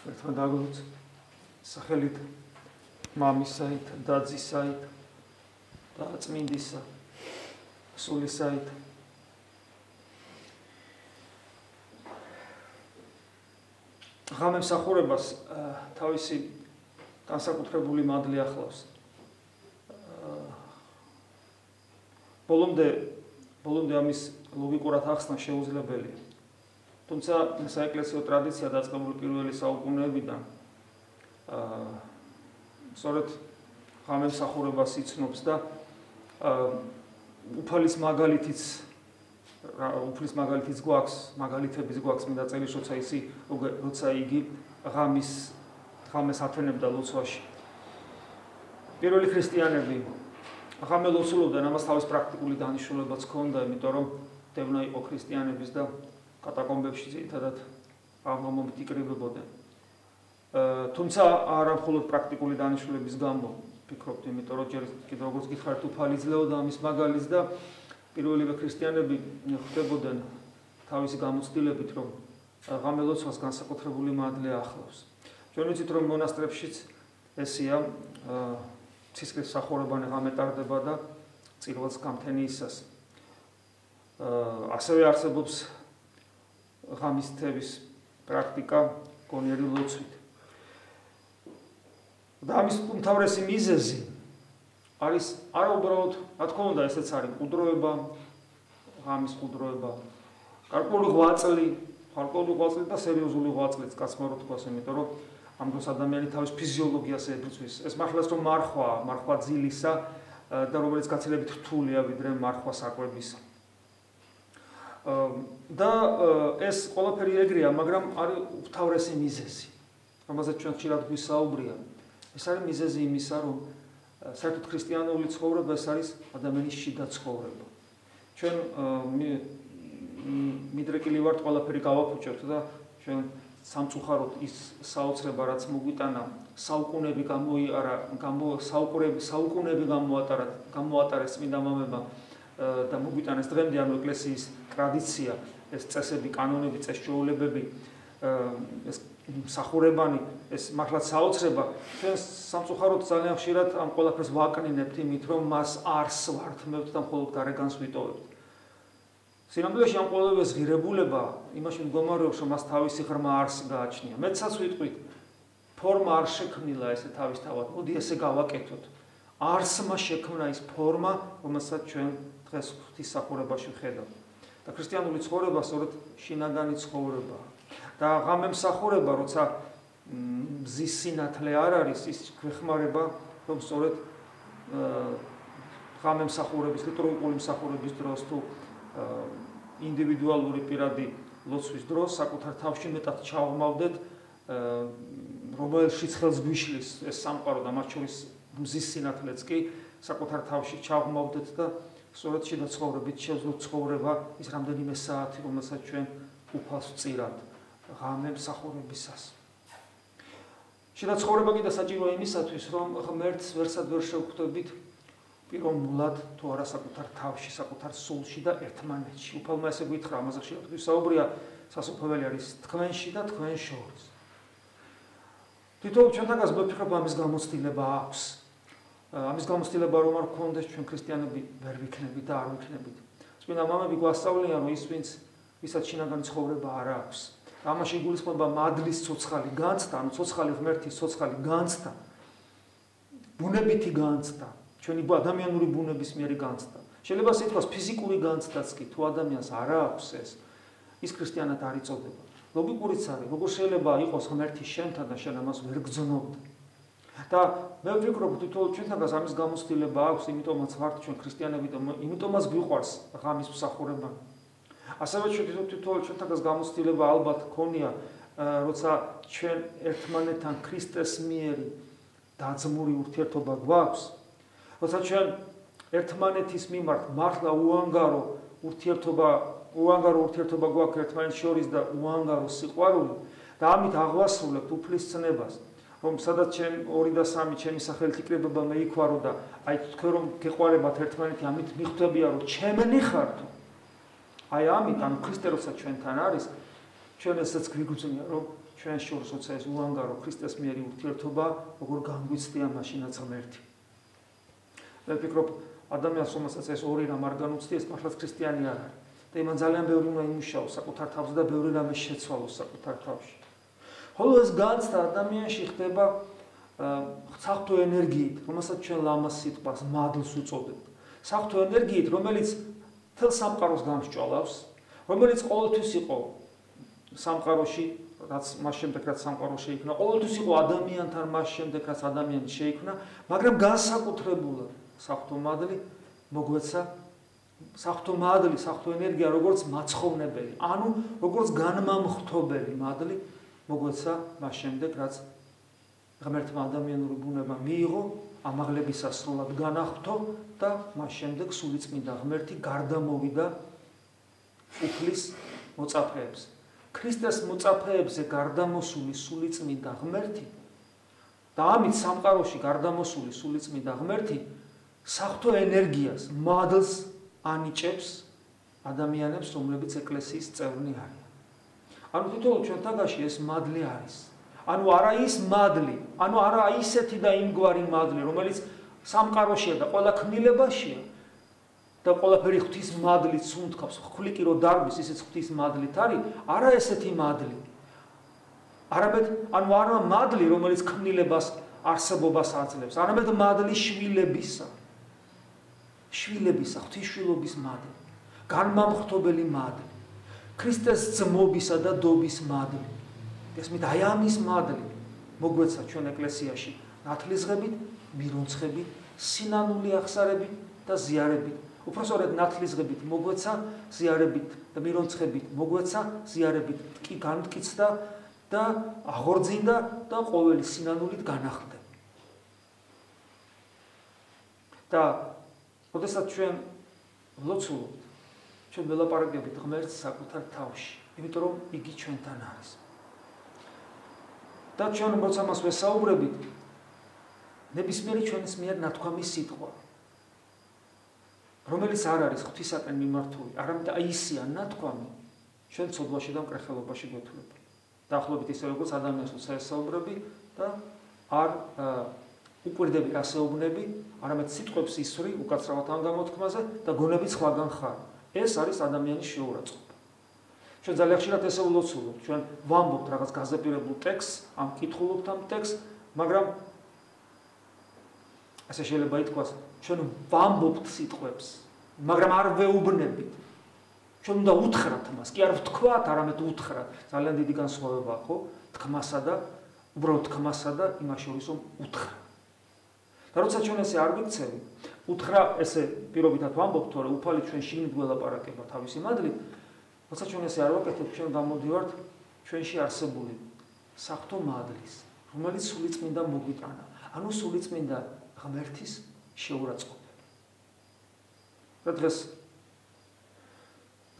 ერთმა დაგლოც სახელით მამისაით, დაძისაით და წმინდისა სულისაით. ღამემსახურებას თავისი განსაკუთრებული მადლი ახლავს. ბოლომდე ამის ლოგიკურად ახსნა შეუძლებელია. თუმცა საეკლესიო ტრადიცია დაწყებული პირველი საუკუნეებიდან სწორედ ღამემსახურებას იცნობს და უფლის მაგალითიც გვაქვს, მაგალითების გვაქვს მინდა წელის როცა იგი ღამეს ათენებდა ლოცვაში. პირველი ქრისტიანები ღამე ლოცულობდნენ, ამას თავის პრაქტიკული დანიშნულებაც ჰქონდა, იმიტომ რომ დევნა იყო ქრისტიანების და კატაკომბებში ძირითადად აღმომობით იკრიბებოდნენ. თუმცა არა მხოლოდ პრაქტიკული დანიშნულების გამო, ვფიქრობთ, იმიტომ რომ ჯერ კიდევ როგორც გითხარით, უფალი ძლეოდა ამის მაგალითს და პირველივე ქრისტიანები ხვდებოდნენ თავისი გამოცდილებით, რომ ღამე ლოცვას განსაკუთრებული მადლი ახლავს. ჩვენ ვიცით, რომ მონასტრებშიც ესია ცისკრის მსახურებანი ღამე ტარდება და წირვას გამთენიისას. ასევე არსებობს ღამის თევის პრაქტიკა გონიერი ლოცვით. და ამის უმთავრესი მიზეზი არის არა უბრალოდ, რა თქმა უნდა, ესეც არის მყუდროება, ღამის მყუდროება, გარკვეული ღვაწლი და სერიოზული ღვაწლიც კაცმა რო თქვას, იმიტომ რომ ამ დროს ადამიანი თავის ფიზიოლოგიას ებრძვის. ეს მართლაც რომ მარხვა ძილისა და რომელიც გაცილებით რთულია ვიდრე მარხვა საკვებისა. და ეს ყველაფერი ეგრეა, მაგრამ არის უმთავრესი მიზეზი, რომელზეც ჩვენ ხშირად გვისაუბრია. ეს არის მიზეზი იმისა, რომ საერთოდ ქრისტიანული ცხოვრება ეს არის ადამიანის შიდა ცხოვრება. ჩვენ მიდრეკილი ვართ, ყველაფერი გავაფუჭებთ და ჩვენ სამწუხაროდ ის საოცრება, რაც მოგვიტანა, საუკუნეები გამოატარეს წმინდა მამებმა და მოგვიტანეს დღემდე, ანუ ეკლესიის ტრადიცია, ეს წესები, კანონები, წესჩვეულებები, ეს მსახურებანი, ეს მართლაც საოცრება, ჩვენ სამწუხაროდ ძალიან ხშირად ამ ყველაფერს ვაკნინებთ იმით, რომ მას არ სვართმევთ და მხოლოდ გარეგანს ვიტოვებთ. სინამდვილეში ამ ყველაფერს ღირებულება იმაში მდგომარეობს, რომ მას თავისი ღრმა არსი გააჩნია. მეცაც ვიტყვით, ფორმა არ შექმნილა ესე თავისთავად, მოდი ესე გავაკეთოთ. არსმა შექმნა ის ფორმა, რომელსაც ჩვენ დღეს ღვთისმსახურებაში ვხედავთ. და ქრისტიანული ცხოვრება სწორედ შინაგანი ცხოვრებაა. და ღამემსახურება, როცა მზის სინათლე არ არის, ის გვეხმარება, რომ სწორედ ღამემსახურების, ლიტურგიული მსახურების დროს თუ ინდივიდუალური პირადი ლოცვის დროს საკუთარ თავში მეტად ჩავღმავდეთ, რომელშიც ხელს გვიშლის ეს სამყარო და მათ შორის მზის სინათლეც კი საკუთარ თავში ჩავღმავდეთ და სწორედ შიდა ცხოვრებით შევძლოთ ცხოვრება ის რამდენიმე საათი, რომელსაც ჩვენ უფალს ვწირავთ ღამემსახურებისას. შიდა ცხოვრება კიდე საჭიროა იმისათვის, რომ ღმერთს ვერსად ვერ შევხვდებით პიროვნულად თუ არა საკუთარ თავში, საკუთარ სულში და ერთმანეთში. უფალმა ესე გითხრა, ამაზე ხშირად გვისაუბრია, სასופველი არის თქვენში და თქვენ შორის. თითოეულ ჩვენთანაც ვფიქრობ, ამის გამოცდილება აქვს. ამის გამოცდილება რომ არ გქონდეს, ჩვენ ქრისტიანები ვერ ვიქნებით და არ ვიქნებით. წმინდა მამები გვასწავლიან, რომ ვისაც შინაგანი ცხოვრება არ აქვს, ამაში იგულისხმება მადლის ცოცხალი განცდა, ანუ ცოცხალი ღმერთის ცოცხალი განცდა, ბუნებითი განცდა, ჩვენი ადამიანური ბუნების მიერი განცდა. შეიძლება სიტყვას ფიზიკური განცდაც კი, თუ ადამიანს არ აქვს ის ქრისტიანად არ იწოდება. ლოგიკურიც არის, როგორ შეიძლება იყოს ღმერთი შენთან და შენ ამას ვერ გძნობ. და მე ვფიქრობ, თითოეულ ჩვენთანაც ამის გამოცდილება აქვს, იმიტომაც ვართ ჩვენ ქრისტიანები და იმიტომაც გვიყვარს ღამის მსახურება. ასევე თითოეულ ჩვენთანაც გამოცდილება ალბათ ქონია, როცა ჩვენ ერთმანეთთან ქრისტეს მიერი დაძმური ურთიერთობა გვაქვს, როცა ჩვენ ერთმანეთის მიმართ მართლა უანგარო ურთიერთობა გვაქვს ერთმანეთს შორის და უანგარო სიყვარული და ამით აღვასრულებთ უფლის ცნებას, რომ სადაც ჩვენ 2 და 3 ჩემი სახელით იკრიბება მე იქ ვარო და აი თქვენ რომ გეყვარებათ ერთმანეთი, ამით მიხვდებია რომ ჩემნი ხართო. აი ამით, ანუ ქრისტე როცა ჩვენთან არის, ჩვენ ესაც გვიგრძნია, რომ ჩვენ შორის როცა ეს უანგარო ქრისტეს მიერი ურთიერთობა როგორ განგვიცდია მაშინაც ღმერთი. მე ვფიქრობ ადამიანს რომელსაც ეს ორი რამ არ განუცდი ეს მართლაც ქრისტიანი არ არის. და იმან ძალიან ბევრი უნდა იმუშაოს საკუთარ თავზე და ბევრი რამე შეცვალოს საკუთარ თავში. ხოლო ეს განცდა ადამიანში ხდება საღვთო ენერგიით, რომელსაც ჩვენ ლამაზ სიტყვას მადლს უწოდებთ. საღვთო ენერგიით, რომელიც თელ სამყაროს გამსჭვალავს, რომელიც ყოველთვის იყო სამყაროში, რაც მას შემდეგ რაც სამყარო შეიქმნა, ყოველთვის იყო ადამიანთან მას შემდეგ რაც ადამიანი შეიქმნა, მაგრამ განსაკუთრებულად საღვთო მადლი მოგვეცა საღვთო მადლი, საღვთო ენერგია როგორც მაცხოვრებელი, ანუ როგორც განმამხტობელი მადლი მოგვეცა მას შემდეგ რაც ღმერთმა ადამიანური ბუნება მიიღო, ამაღლებისას სრულად განახტო და მას შემდეგ სულიწმინდა ღმერთი გარდამოვიდა უფლის მოწაფეებზე. ქრისტეს მოწაფეებზე გარდამოსული სულიწმინდა ღმერთი და ამით სამყაროში გარდამოსული სულიწმინდა ღმერთი საღვთო ენერგიას, მადლს ანიჭებს ადამიანებს, რომლებიც ეკლესიის წევრნი არიან. ანუ თითოეულ ჩვენთაგაში ეს მადლი არის. ანუ არა ის მადლი, ანუ არა ისეთი და იმგვარი მადლი, რომელიც სამყაროშია და ყველა ქმნილებაშია და ყველაფერი ღვთის მადლით სუნთქავს, ხვლიკი რო დარბის, ისიც ღვთის მადლით არის, არა ესეთი მადლი. არამედ, ანუ არა მადლი, რომელიც ქმნილებას არსებობას აძლევს, არამედ მადლი შვილებისა. შვილებისა, ღვთისშვილობის მადლი, განმამხტობელი მადლი, ქრისტეს ძმობისა და დობის მადლი. ესმით აი ამის მადლი მოგვეცა ჩვენ ეკლესიაში ნათლისღებით, მირონცხებით, სინანული აღსარებით და ზიარებით. უпроსორედ ნათლისღებით მოგვეცა, ზიარებით და მირონცხებით მოგვეცა, ზიარებით კი განმტკიცდა და აღორძინდა და ყოველი სინანულით განახლდა. და როდესაც ჩვენ ვლოცულობთ, ჩვენ ველაპარაკებით ღმერთს საკუთარ თავში, იმიტომ რომ იგი ჩვენთან არის. და ჩვენ როცა მას ვესაუბრებით, ნებისმიერი ჩვენს მიერ ნათქვამი სიტყვა, რომელიც არ არის ღვთისაკენ მიმართული, არამედ ისია ნათქვამი, ჩვენ ცოდვაში და მკრეხელობაში გვეთვლება. დაახლოებით ისე როგორც ადამიანს ვესაუბრები და არ უკვირდები რასეუბნები, არამედ სიტყვებს ისვრი უკაცრავად ამ გამოთქმაზე და გონებით სხვაგან ხარ. ეს არის ადამიანის შეურაცხყოფა. ჩვენ ძალიან ხშირად ესე ვლოცულობთ, ჩვენ ვამბობთ რაღაც გაზაპირებულ ტექსტს, ამ კითხულობთ ამ ტექსტს, მაგრამ ასე შეიძლება ითქვას, ჩვენ ვამბობთ სიტყვებს, მაგრამ არ ვეუბნებით. ჩვენ უნდა უთხრათ მას, კი არ ვთქვათ, არამედ უთხრათ. ძალიან დიდი განსხვავებაა, ხო? თქმასა და უბრალოდ თქმასა და იმას შორის რომ უთხრა. და როცა ჩვენ ესე არ ვიქცევი, უთხრა ესე პირობითად ვამბობთ, თორე უფალი ჩვენ შიგნით გველაპარაკება თავისი მადლით, როცა ჩვენ ესე არ ვაკეთებთ, ჩვენ გამოდივართ ჩვენში არსებული საღვთო მადლის, რომელიც სულიწმინდა მოგვიტანა, ანუ სულიწმინდა ღმერთის შეურაცხყოფა. და დღეს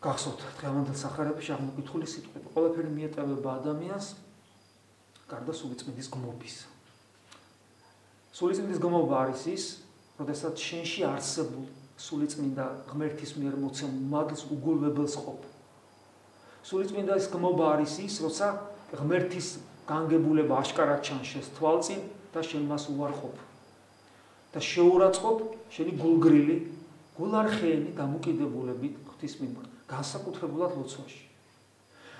გახსოვთ დღევანდელ სახარებაში აღმოკითხული სიტყვები, ყველაფერი მიეტევება ადამიანს გარდა სულიწმინდის გმობის. სულიწმინდის გმობა არის ის, როდესაც შენში არსებულ სულიწმინდა ღმერთის მიერ მოცემულ მადლს უგულებელს ყოფ. სულიწმინდის გმობა არის ის, როცა ღმერთის განგებულება აშკარად ჩანს თვალწინ და შენ მას უარყოფ. და შეურაცხყოფ შენი გულგრილი, გულარხიანი დამოკიდებულებით ღვთის მიმართ, განსაკუთრებულად ლოცვაში.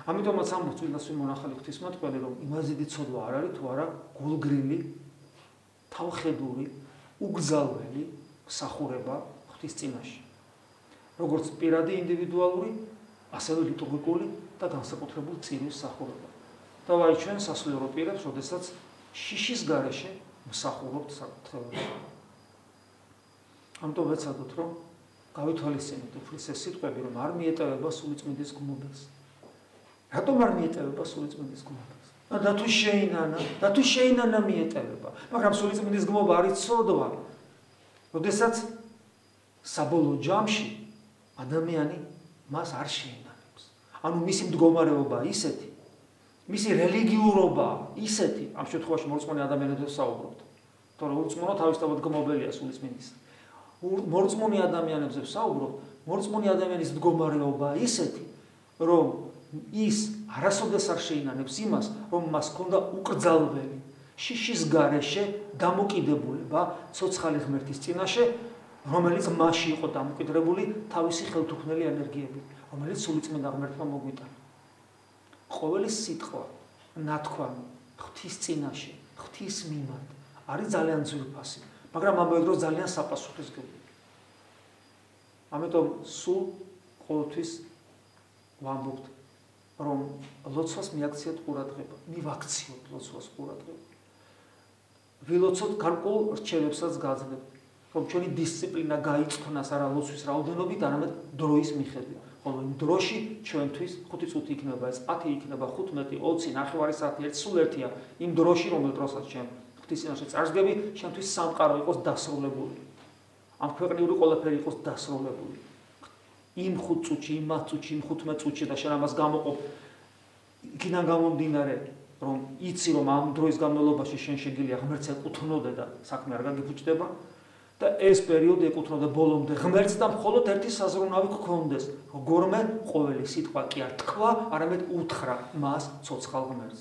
ამიტომაც ამბობს წმინდა სვიმონ ახალი ღვთისმეტყველი, რომ იმაზედი ცოდვა არ არის თუ არა გულგრილი, თავხედური, უგზალველი მსახურება ღვთის წინაშე. როგორც პირადი ინდივიდუალური, ასევე ლიტურგიკული და განსაკუთრებული წირვის მსახურება. და ვაი ჩვენ სასულიერო პირებს, როდესაც შიშის გარეშე მსახურობთ საკუთრებაში. ამიტომ ვეცადოთ, რომ გავითვალისწინოთ უფლის ეს სიტყვები, რომ არ მიეტევება სულიწმინდის გმობელს. რატომ არ მიეტევება სულიწმინდის გმობელს? და თუ შეინანა მიეტევება, მაგრამ სულიწმინდის გმობა არის ცოდვა, როდესაც საბოლოო ჯამში ადამიანი მას არ შეინანებს. ანუ მისი მდგომარეობა ისეთი, მისი რელიგიურობა ისეთი, ამ შემთხვევაში მორწმუნე ადამიანებზე ვსაუბრობთ. თორე ურწმუნო თავისთავად გმობელია სულიწმინდის. მორწმუნე ადამიანებზე ვსაუბრობთ, მორწმუნე ადამიანის მდგომარეობა ისეთი, რომ ის არასოდეს არ შეინანებს იმას, რომ მას ჰქონდა უკრძალველი შიშის გარეშე დამოკიდებულება ცოცხალი ღმერთის წინაშე, რომელიც მასში იყო დამოკიდებული თავისი ხელთუქმნელი ენერგიებით, რომელიც სულიწმინდა ღმერთმა მოგვიტანა. ყოველი სიტყვა, ნათქვამი ღვთის წინაშე, ღვთის მიმართ არის ძალიან ძვირფასი, მაგრამ ამავე დროს ძალიან საპასუხისმგებელი. ამიტომ სულ ყოველთვის ვამბობთ, რომ ლოცვას მიაქციოთ ყურადღება, მივაქციოთ ლოცვას ყურადღება. ვილოცოთ გარკვეულ რჩევებსაც გაძლევთ, რომ ჩვენი დისციპლინა გაიწვნას არა ლოცვის რაოდენობით, არამედ დროის მიხედვით. ხოლო იმ დროში ჩვენთვის 5 წუთი იქნება, ეს 10 იქნება, 15, 20, ნახევარი საათი, ერთ სულ ერთია იმ დროში, რომელ დროსაც ჩვენ ღვთის წინაშე წარსდგები, ჩვენთვის სამყარო იყოს დასრულებული. ამ ქვეყნიური ყველაფერი იყოს დასრულებული. იმ 5 წუთში, იმ 10 წუთში, იმ 15 წუთში და შენ ამას გამოყოფ იქიდან გამომდინარე, რომ იცი რომ ამ დროის განმავლობაში შენ შეგიძლია ღმერთს ეკუთვნოდე და საქმე არ გაგიფუჭდება და ეს პერიოდი ეკუთვნოდე ბოლომდე ღმერთს და მხოლოდ ერთი საზრუნავი გქონდეს, როგორმე ყოველი სიტყვა კი არ თქვა, არამედ უთხრა მას ცოცხალ ღმერთს.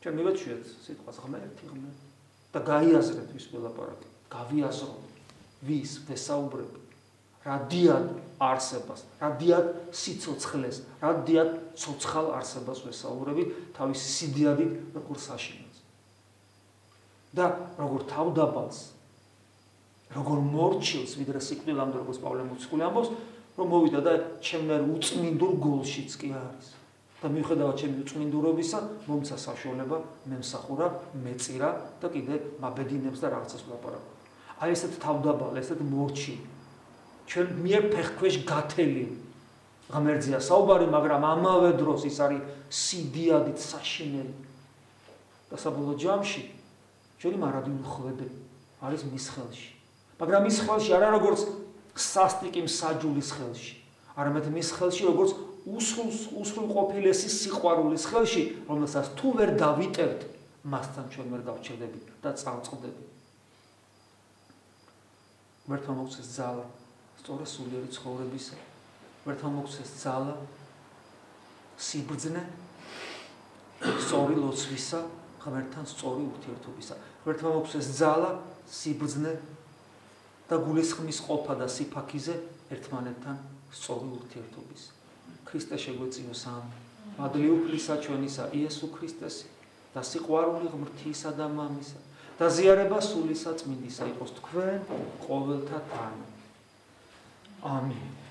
ჩვენ მივეჩვიეთ სიტყვას ღმერთი და გაიაზრეთ ვის ველაპარაკე, გავიაზროთ ვის ვესაუბრებ, რადიად არსებას, რადიად სიცოცხლეს, რადიად ცოცხალ არსებას ვესაუბრები თავისი სიდიადით, როგორ საშინელს. და როგორ თავდაბალს, როგორ მორჩილს, ვიდრე სიკვდილამდე, როგორც პავლე მოციქული ამბობს, რომ მოვიდა და ჩემნაირ უწმინდურ გულშიც კი არის. და მიუხედავად ჩემი უწმინდურობისა, მომცა საშუალება მემსახურა, მეწირა და კიდე მაბედინებს და რაღაცას ვლაპარაკო. აი ესეთ თავდაბალ, ესეთ მორჩილ ჩვენ მიერ ფეხქვეშ გათელი ღმერთზეა საუბარი, მაგრამ ამავე დროს ის არის სიდიადით საშინელი. და საბოლოო ჯამში ჩვენი მარადიული ხვედრი არის მის ხელში. მაგრამ მის ხელში არა როგორც სასტიკი მსაჯულის ხელში, არამედ მის ხელში როგორც უსრულყოფილესი სიყვარულის ხელში, რომელსაც თუ ვერ დავიტევთ, მასთან ჩვენ ვერ გავჩერდებით და წავწყდებით. ღმერთმა მოგცეს ძალა სწორი სულიერი ცხოვრებისა, ღმერთმა მოგცეს ძალა სიბრძნე სწორი ლოცვისა, ღმერთთან სწორი ურთიერთობისა. ღმერთმა მოგცეს ძალა სიბრძნე და გულისხმის ყოფა და სიფაქიზე ერთმანეთთან სწორი ურთიერთობისა. ქრისტე შეგვეწიოს ამ მადლი უფლისა ჩვენისა იესო ქრისტესი და სიყვარული ღმრთისა და მამისა და ზიარება სულისა წმინდისა იყოს თქვენ ყოველთა თან. Amen.